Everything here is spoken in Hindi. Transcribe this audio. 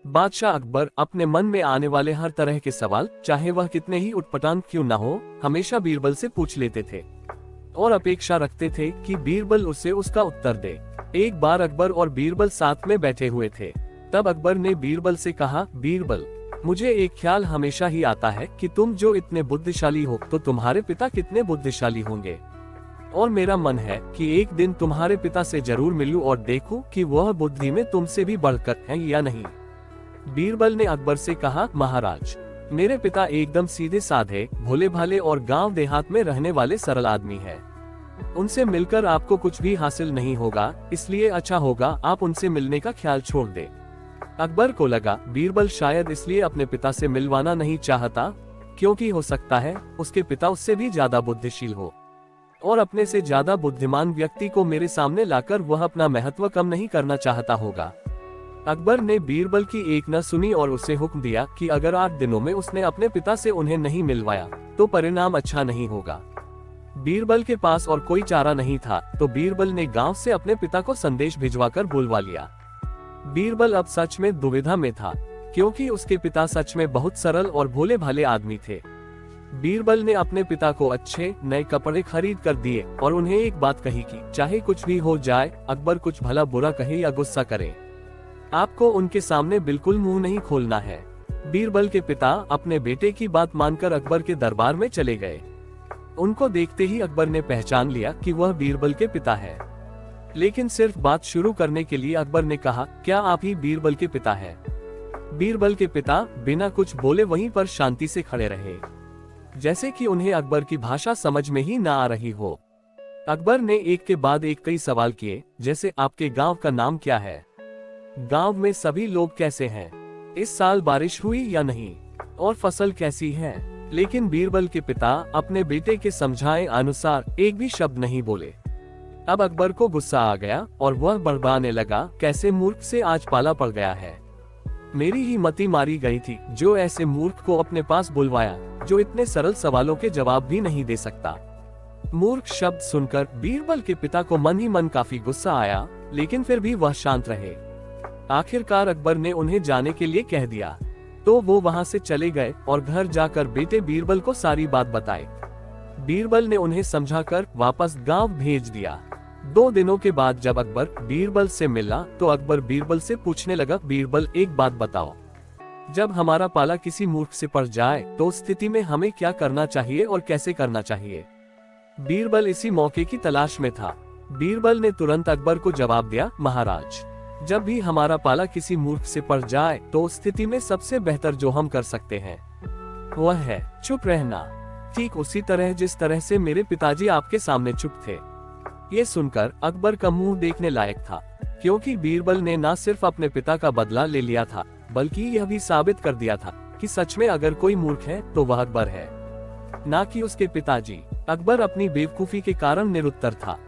बादशाह अकबर अपने मन में आने वाले हर तरह के सवाल, चाहे वह कितने ही उटपटांग क्यों न हो, हमेशा बीरबल से पूछ लेते थे और अपेक्षा रखते थे कि बीरबल उससे उसका उत्तर दे। एक बार अकबर और बीरबल साथ में बैठे हुए थे। तब अकबर ने बीरबल से कहा, बीरबल, मुझे एक ख्याल हमेशा ही आता है कि तुम जो इतने बुद्धिशाली हो तो तुम्हारे पिता कितने बुद्धिशाली होंगे, और मेरा मन है कि एक दिन तुम्हारे पिता से जरूर मिलूं और देखूं कि वह बुद्धि में तुमसे भी बढ़कर हैं या नहीं। बीरबल ने अकबर से कहा, महाराज, मेरे पिता एकदम सीधे साधे, भोले भाले और गांव देहात में रहने वाले सरल आदमी हैं। उनसे मिलकर आपको कुछ भी हासिल नहीं होगा, इसलिए अच्छा होगा आप उनसे मिलने का ख्याल छोड़ दे। अकबर को लगा बीरबल शायद इसलिए अपने पिता से मिलवाना नहीं चाहता क्योंकि हो सकता है उसके पिता उससे भी ज्यादा बुद्धिशील हो, और अपने से ज्यादा बुद्धिमान व्यक्ति को मेरे सामने लाकर वह अपना महत्व कम नहीं करना चाहता होगा। अकबर ने बीरबल की एक न सुनी और उसे हुक्म दिया कि अगर 8 दिनों में उसने अपने पिता से उन्हें नहीं मिलवाया तो परिणाम अच्छा नहीं होगा। बीरबल के पास और कोई चारा नहीं था, तो बीरबल ने गांव से अपने पिता को संदेश भिजवाकर बुलवा लिया। बीरबल अब सच में दुविधा में था, क्योंकि उसके पिता सच में बहुत सरल और भोले भाले आदमी थे। बीरबल ने अपने पिता को अच्छे नए कपड़े खरीद कर दिए और उन्हें एक बात कही कि चाहे कुछ भी हो जाए, अकबर कुछ भला बुरा कहे या गुस्सा करे, आपको उनके सामने बिल्कुल मुंह नहीं खोलना है। बीरबल के पिता अपने बेटे की बात मानकर अकबर के दरबार में चले गए। उनको देखते ही अकबर ने पहचान लिया कि वह बीरबल के पिता है, लेकिन सिर्फ बात शुरू करने के लिए अकबर ने कहा, क्या आप ही बीरबल के पिता हैं? बीरबल के पिता बिना कुछ बोले वहीं पर शांति से खड़े रहे, जैसे कि उन्हें अकबर की भाषा समझ में ही ना आ रही हो। अकबर ने एक के बाद एक कई सवाल किए, जैसे आपके गांव का नाम क्या है? गांव में सभी लोग कैसे हैं? इस साल बारिश हुई या नहीं? और फसल कैसी है? लेकिन बीरबल के पिता अपने बेटे के समझाए अनुसार एक भी शब्द नहीं बोले। अब अकबर को गुस्सा आ गया और वह बड़बड़ाने लगा, कैसे मूर्ख से आज पाला पड़ गया है। मेरी ही मति मारी गई थी जो ऐसे मूर्ख को अपने पास बुलवाया, जो इतने सरल सवालों के जवाब भी नहीं दे सकता। मूर्ख शब्द सुनकर बीरबल के पिता को मन ही मन काफी गुस्सा आया, लेकिन फिर भी वह शांत रहे। आखिरकार अकबर ने उन्हें जाने के लिए कह दिया, तो वो वहां से चले गए और घर जाकर बेटे बीरबल को सारी बात बताई। बीरबल ने उन्हें समझाकर वापस गांव भेज दिया। 2 दिनों के बाद जब अकबर बीरबल से मिला तो अकबर बीरबल से पूछने लगा, बीरबल एक बात बताओ, जब हमारा पाला किसी मूर्ख से पड़ जाए तो उस स्थिति में हमें क्या करना चाहिए और कैसे करना चाहिए? बीरबल इसी मौके की तलाश में था। बीरबल ने तुरंत अकबर को जवाब दिया, महाराज, जब भी हमारा पाला किसी मूर्ख से पड़ जाए तो उस स्थिति में सबसे बेहतर जो हम कर सकते हैं वह है चुप रहना, ठीक उसी तरह जिस तरह से मेरे पिताजी आपके सामने चुप थे। ये सुनकर अकबर का मुंह देखने लायक था, क्योंकि बीरबल ने न सिर्फ अपने पिता का बदला ले लिया था, बल्कि यह भी साबित कर दिया था कि सच में अगर कोई मूर्ख है तो वह अकबर है, ना कि उसके पिताजी। अकबर अपनी बेवकूफी के कारण निरुत्तर था।